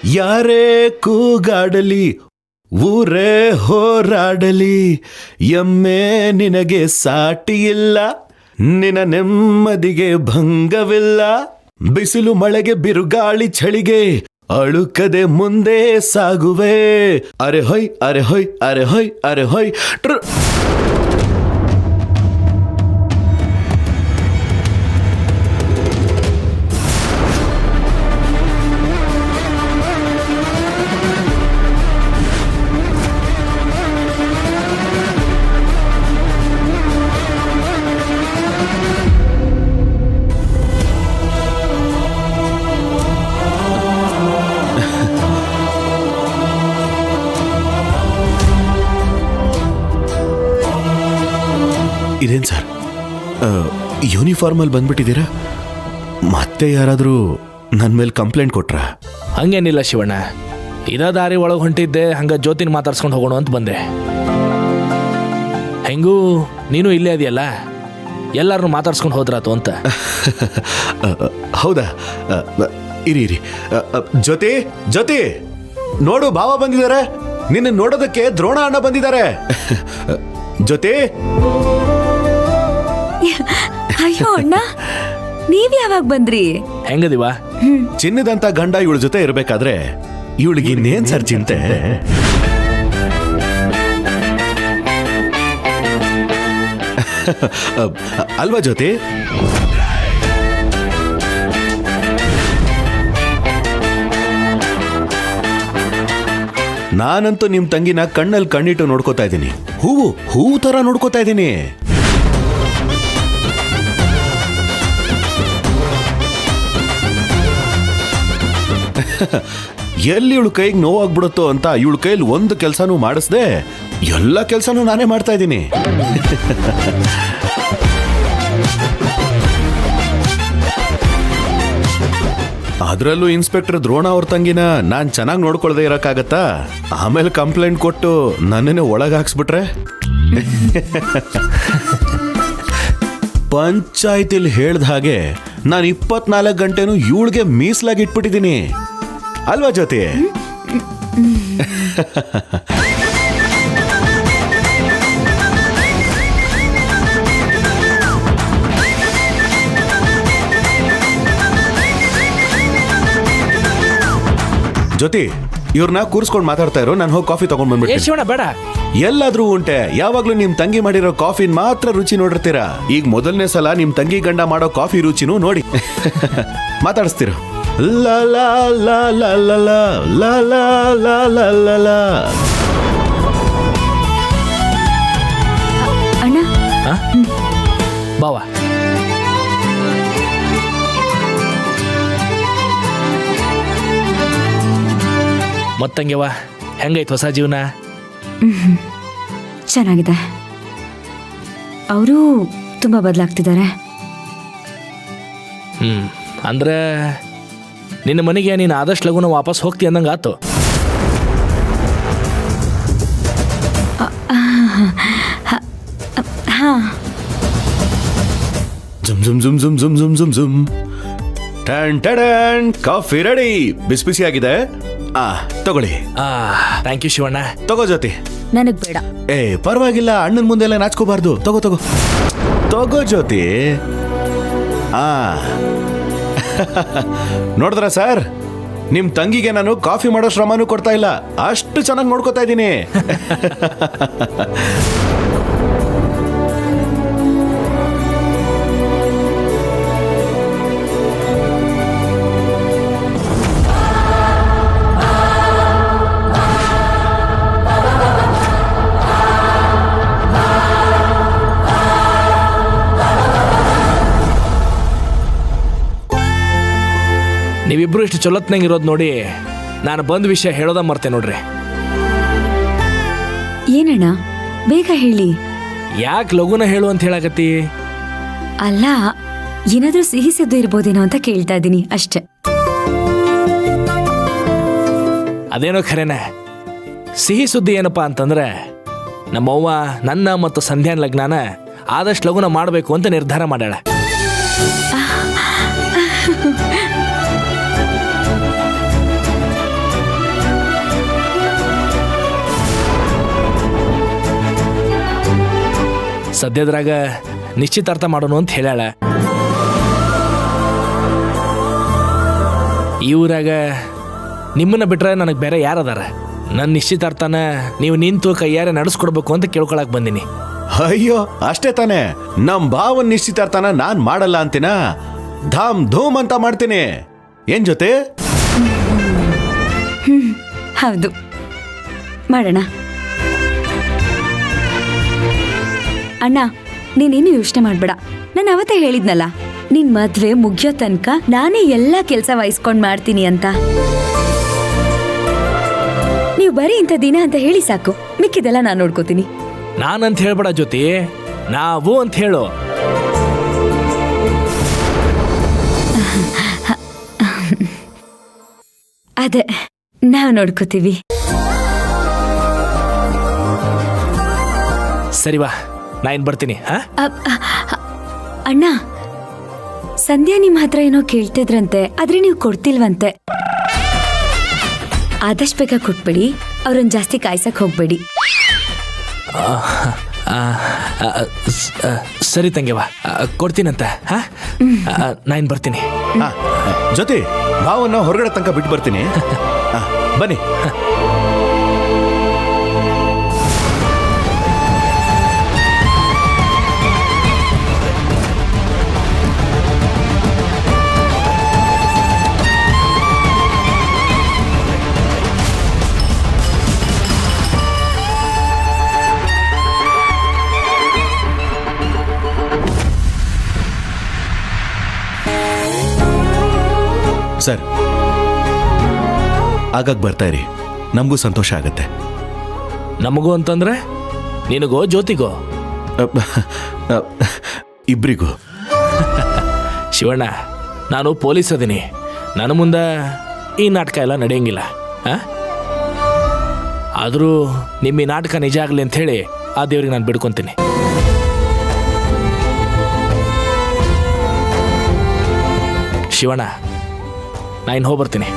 ಯಾರೇ ಕೂಗಾಡಲಿ ಊರೇ ಹೋರಾಡಲಿ ಎಮ್ಮೆ ನಿನಗೆ ಸಾಟಿ ಇಲ್ಲ, ನಿನ್ನ ನೆಮ್ಮದಿಗೆ ಭಂಗವಿಲ್ಲ. ಬಿಸಿಲು ಮಳೆಗೆ ಬಿರುಗಾಳಿ ಚಳಿಗೆ ಅಳುಕದೆ ಮುಂದೆ ಸಾಗುವೆ. ಅರೆ ಹೊಯ್ ಅರೆ ಹೊಯ್ ಅರೆ ಹೊಯ್ ಅರೆ ಹೊಯ್. ಇದೇನು ಸರ್, ಯೂನಿಫಾರ್ಮಲ್ಲಿ ಬಂದ್ಬಿಟ್ಟಿದ್ದೀರಾ? ಮತ್ತೆ ಯಾರಾದರೂ ನನ್ನ ಮೇಲೆ ಕಂಪ್ಲೇಂಟ್ ಕೊಟ್ರಾ? ಹಂಗೇನಿಲ್ಲ ಶಿವಣ್ಣ, ಇದ ದಾರಿ ಒಳಗೆ ಹೊಂಟಿದ್ದೆ, ಹಂಗ ಜ್ಯೋತಿನ ಮಾತಾಡ್ಸ್ಕೊಂಡು ಹೋಗೋಣ ಅಂತ ಬಂದೆ. ಹೆಂಗೂ ನೀನು ಇಲ್ಲೇ ಅದೆಯಲ್ಲ, ಎಲ್ಲಾರನ್ನು ಮಾತಾಡ್ಸ್ಕೊಂಡು ಹೋದ್ರಾತು ಅಂತ. ಹೌದಾ? ಇರಿ ಇರಿ. ಜ್ಯೋತಿ ಜ್ಯೋತಿ, ನೋಡು ಭಾವ ಬಂದಿದ್ದಾರೆ. ನಿನ್ನ ನೋಡೋದಕ್ಕೆ ದ್ರೋಣ ಅಣ್ಣ ಬಂದಿದ್ದಾರೆ. ಜ್ಯೋತಿ. ಅಯ್ಯೋ ಅಣ್ಣ, ನೀವ್ ಯಾವಾಗ ಬಂದ್ರಿ? ಹೆಂಗದಿವ? ಚಿನ್ನದಂತ ಗಂಡ ಇವಳ ಜೊತೆ ಇರ್ಬೇಕಾದ್ರೆ ಇವಳಿಗೆ ಇನ್ನೇನ್ ಸರ್ ಚಿಂತೆ? ಅಲ್ವಾ ಜ್ಯೋತಿ? ನಾನಂತೂ ನಿಮ್ ತಂಗಿನ ಕಣ್ಣಲ್ಲಿ ಕಣ್ಣಿಟ್ಟು ನೋಡ್ಕೋತಾ ಇದ್ದೀನಿ. ಹೂವು ತರ ನೋಡ್ಕೋತಾ ಇದ್ದೀನಿ. ಎಲ್ಲಿ ಇವಳು ಕೈಗೆ ನೋವಾಗ್ಬಿಡುತ್ತೋ ಅಂತ ಇವಳ ಕೈಲಿ ಒಂದು ಕೆಲಸನೂ ಮಾಡಿಸ್ದೆ ಎಲ್ಲ ಕೆಲಸನೂ ನಾನೇ ಮಾಡ್ತಾ ಇದ್ದೀನಿ. ಅದರಲ್ಲೂ ಇನ್ಸ್ಪೆಕ್ಟರ್ ದ್ರೋಣ ಅವ್ರ ತಂಗಿನ ನಾನ್ ಚೆನ್ನಾಗಿ ನೋಡ್ಕೊಳ್ದೆ ಇರಕ್ಕಾಗತ್ತಾ? ಆಮೇಲೆ ಕಂಪ್ಲೇಂಟ್ ಕೊಟ್ಟು ನನ್ನೇ ಒಳಗಾಕ್ಸ್ಬಿಟ್ರೆ? ಪಂಚಾಯತಿಲಿ ಹೇಳ್ದ ಹಾಗೆ ನಾನು 24 ಗಂಟೆನೂ ಇವಳಿಗೆ ಮೀಸಲಾಗಿ ಇಟ್ಬಿಟ್ಟಿದ್ದೀನಿ ಅಲ್ವಾ ಜ್ಯೋತಿ? ಜ್ಯೋತಿ, ಇವ್ರನ್ನ ಕೂರ್ಸ್ಕೊಂಡು ಮಾತಾಡ್ತಾ ಇರೋ, ನಾನು ಹೋಗಿ ಕಾಫಿ ತಗೊಂಡ್ ಬಂದ್ಬಿಡ್ತೀನಿ. ಶಿವಣ್ಣ ಬೇಡ, ಎಲ್ಲಾದ್ರೂ ಉಂಟೆ. ಯಾವಾಗ್ಲೂ ನಿಮ್ ತಂಗಿ ಮಾಡಿರೋ ಕಾಫಿನ್ ಮಾತ್ರ ರುಚಿ ನೋಡಿರ್ತೀರಾ. ಈಗ ಮೊದಲನೇ ಸಲ ನಿಮ್ ತಂಗಿ ಗಂಡ ಮಾಡೋ ಕಾಫಿ ರುಚಿನೂ ನೋಡಿ ಮಾತಾಡಿಸ್ತೀರ. ಲಾ ಲಾ ಲಾ ಲಾ ಲಾ ಲಾ ಲಾ ಲಾ ಲಾ ಲಾ ಲಾ. ಅಣ್ಣ ಬಾವಾ. ಮತ್ತಂಗೆವ ಹೆಂಗೈತೆ ಹೊಸ ಜೀವನ? ಚೆನ್ನಾಗಿದೆ. ಅವರು ತುಂಬಾ ಬದಲಾಗ್ತಿದ್ದಾರೆ. ಅಂದ್ರೆ ನಿನ್ನ ಮನೆಗೆ ನೀನು ಆದಷ್ಟು ಲಗುನ ವಾಪಸ್ ಹೋಗ್ತಿ ಅಂದಂಗೆ ಆತು. ಜುಮ್ ಜುಮ್ ಜುಮ್ ಜುಮ್ ಜುಮ್ ಜುಮ್ ಜುಮ್ ಜುಮ್. ಟನ್ ಟಡನ್, ಕಾಫಿ ರೆಡಿ, ಬಿಸಿ ಬಿಸಿ ಆಗಿದೆ. ತಗೊಳ್ಳಿ. Thank you Shivanna. ತಗೋ ಜ್ಯೋತಿ. ನನಗ್ ಬೇಡ. ಪರವಾಗಿಲ್ಲ, ಅಣ್ಣನ ಮುಂದೆ ಎಲ್ಲ ನಾಚ್ಕೋಬಾರ್ದು. ತಗೋ ತಗೋ ತಗೋ ಜ್ಯೋತಿ. ನೋಡಿದ್ರ ಸರ್, ನಿಮ್ ತಂಗಿಗೆ ನಾನು ಕಾಫಿ ಮಾಡೋ ಶ್ರಮನೂ ಕೊಡ್ತಾ ಇಲ್ಲ, ಅಷ್ಟು ಚೆನ್ನಾಗಿ ನೋಡ್ಕೋತಾ ಇದ್ದೀನಿ. ನೀವಿಬ್ರು ಇಷ್ಟು ಚೊಲತ್ನಂಗೆ ಇರೋದು ನೋಡಿ ನಾನು ಬಂದ ವಿಷಯ ಹೇಳೋದ ಮರ್ತೆ ನೋಡ್ರಿ. ಏನಣ್ಣ, ಬೇಗ ಹೇಳಿ. ಯಾಕೆ ಲಗುನ ಹೇಳು ಅಂತ ಹೇಳಕತ್ತಿ? ಅಲ್ಲ, ಏನಾದ್ರೂ ಸಿಹಿ ಸುದ್ದಿ ಇರ್ಬೋದೇನೋ ಅಂತ ಕೇಳ್ತಾ ಇದ್ದೀನಿ ಅಷ್ಟೆ. ಅದೇನೋ ಖರೇನೆ. ಸಿಹಿ ಸುದ್ದಿ ಏನಪ್ಪಾ ಅಂತಂದ್ರೆ, ನಮ್ಮವ್ವ ನನ್ನ ಮತ್ತು ಸಂಧ್ಯಾನ್ ಲಗ್ನಾನ ಆದಷ್ಟು ಲಗುನ ಮಾಡಬೇಕು ಅಂತ ನಿರ್ಧಾರ ಮಾಡ್ಯಾಳ. ಸದ್ಯದ್ರಾಗ ನಿಶ್ಚಿತಾರ್ಥ ಮಾಡೋಣ ಅಂತ ಹೇಳ್ಯಾಳ. ಈ ಊರಾಗ ನಿಮ್ಮನ್ನ ಬಿಟ್ರೆ ನನಗೆ ಬೇರೆ ಯಾರದಾರ? ನನ್ನ ನಿಶ್ಚಿತಾರ್ಥನ ನೀವು ನಿಂತು ಕೈಯಾರೆ ನಡೆಸ್ಕೊಡ್ಬೇಕು ಅಂತ ಕೇಳ್ಕೊಳಕ್ ಬಂದಿನಿ. ಅಯ್ಯೋ ಅಷ್ಟೇ ತಾನೇ, ನಮ್ ಭಾವನ್ ನಿಶ್ಚಿತಾರ್ಥನ ನಾನ್ ಮಾಡಲ್ಲ ಅಂತೀನ, ಧಾಮ್ ಧೂಮ್ ಅಂತ ಮಾಡ್ತೀನಿ. ಏನ್ ಜೊತೆ? ಹೌದು, ಮಾಡೋಣ. ಅಣ್ಣ, ನೀನೇನು ಯೋಚನೆ ಮಾಡ್ಬೇಡ. ನಾನು ಅವತ್ತೇ ಹೇಳಿದ್ನಲ್ಲ, ನಿನ್ ಮದ್ವೆ ಮುಗಿಯೋ ತನಕ ನಾನೇ ಎಲ್ಲ ಕೆಲಸ ವಹಿಸ್ಕೊಂಡ್ ಮಾಡ್ತೀನಿ ಅಂತ. ನೀವು ಬರೀ ಇಂಥ ದಿನ ಅಂತ ಹೇಳಿ ಸಾಕು, ಮಿಕ್ಕಿದೆಲ್ಲ ನಾನು ನೋಡ್ಕೋತೀನಿ. ನಾನಂತ ಹೇಳ್ಬೇಡ ಜ್ಯೋತಿ, ನಾವು ಅಂತ ಹೇಳು. ಅದೇ, ನಾವು ನೋಡ್ಕೋತೀವಿ. ಸರಿ ಬಾ, ನಾ ಇನ್ ಬರ್ತೀನಿ. ಅಣ್ಣ, ಸಂಧ್ಯಾ ನಿಮ್ ಹತ್ರ ಏನೋ ಕೇಳ್ತಿದ್ರಂತೆ, ಆದ್ರೆ ನೀವು ಕೊಡ್ತಿಲ್ವಂತೆ. ಆದಷ್ಟು ಬೇಗ ಕೊಟ್ಬಿಡಿ, ಅವ್ರನ್ನ ಜಾಸ್ತಿ ಕಾಯ್ಸಕ್ ಹೋಗ್ಬೇಡಿ. ಸರಿ ತಂಗೆವಾ, ಕೊಡ್ತೀನಂತ. ನಾ ಇನ್ ಬರ್ತೀನಿ. ಜೊತೆ ಭಾವನ್ನ ಹೊರಗಡೆ ತನಕ ಬಿಟ್ಟು ಬರ್ತೀನಿ. ಬನ್ನಿ. ಸರ್, ಆಗಾಗ ಬರ್ತಾ ಇರಿ, ನಮಗೂ ಸಂತೋಷ ಆಗತ್ತೆ. ನಮಗೂ ಅಂತಂದ್ರೆ ನಿನಗೋ ಜ್ಯೋತಿಗೋ? ಇಬ್ರಿಗೂ. ಶಿವಣ್ಣ, ನಾನು ಪೊಲೀಸ್ ಅದೀನಿ, ನನ್ನ ಮುಂದೆ ಈ ನಾಟಕ ಎಲ್ಲ ನಡೆಯಂಗಿಲ್ಲ. ಆದರೂ ನಿಮ್ಮ ಈ ನಾಟಕ ನಿಜ ಆಗಲಿ ಅಂತ ಹೇಳಿ ಆ ದೇವ್ರಿಗೆ ನಾನು ಬಿಡ್ಕೊಂತೀನಿ. ಶಿವಣ್ಣ, ನಾ ಇನ್ನು ಹೋಗ್ಬರ್ತೀನಿ.